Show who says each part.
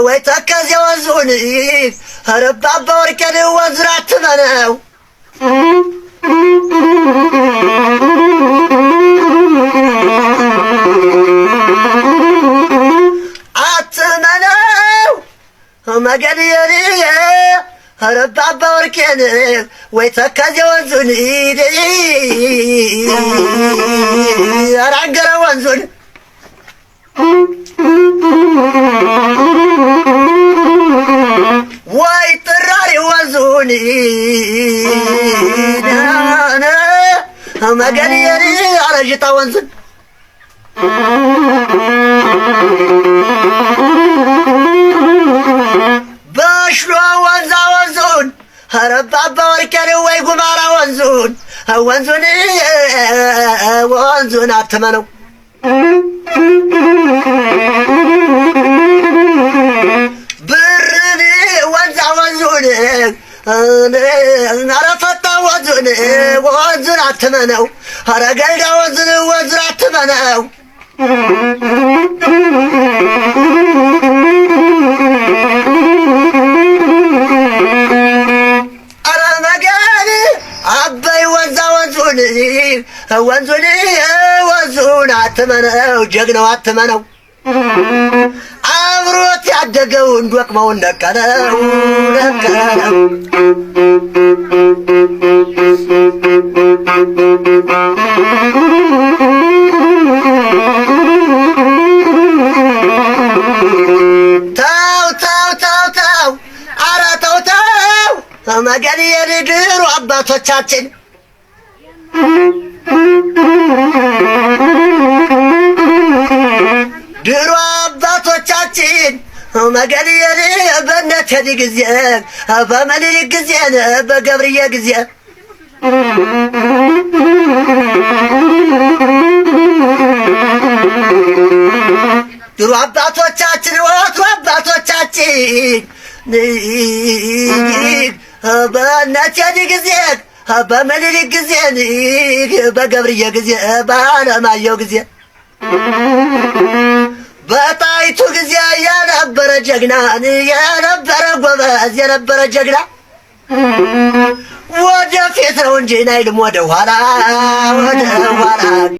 Speaker 1: ويتكز يوزوني هرب بابا وركني وزرعت مناو عتمناو ما قال يلي هرب بابا وركني ويتكز يوزوني أرعقر وانزوني واي طراري وزوني انا ما قال يري على جتا وانزل باشلو وانزا وانزون هرب بابا وركاني واي قمارا وانزون وانزوني وانزون اتمنو برني وانزع وانزوني عرفت وانزوني وانزون عتمناو هرقل وانزوني وانزون عتمناو انا مقالي عباي وانزع وانزوني وانزوني وانزون عتمناو جقنا عتمناو عمروت يعدقوا ندوق ما ونكنا تاو تاو تاو تاو عرا تاو تاو ما قال يرقروا عباتوچاችን ድሮ አባቶቻችን መገድየኔ በነቴዲ ጊዜ በምኒልክ ጊዜ በገብርዬ ጊዜ ድሮ አባቶቻችን ወትሮ አባቶቻችን በነቴዲ ጊዜ በምኒልክ ጊዜ በገብርዬ ጊዜ በአለማየሁ ጊዜ በጣይቱ ጊዜ የነበረ ጀግና የነበረ ጎበዝ የነበረ ጀግና ወደፊት ነው እንጂ አይልም ወደ ኋላ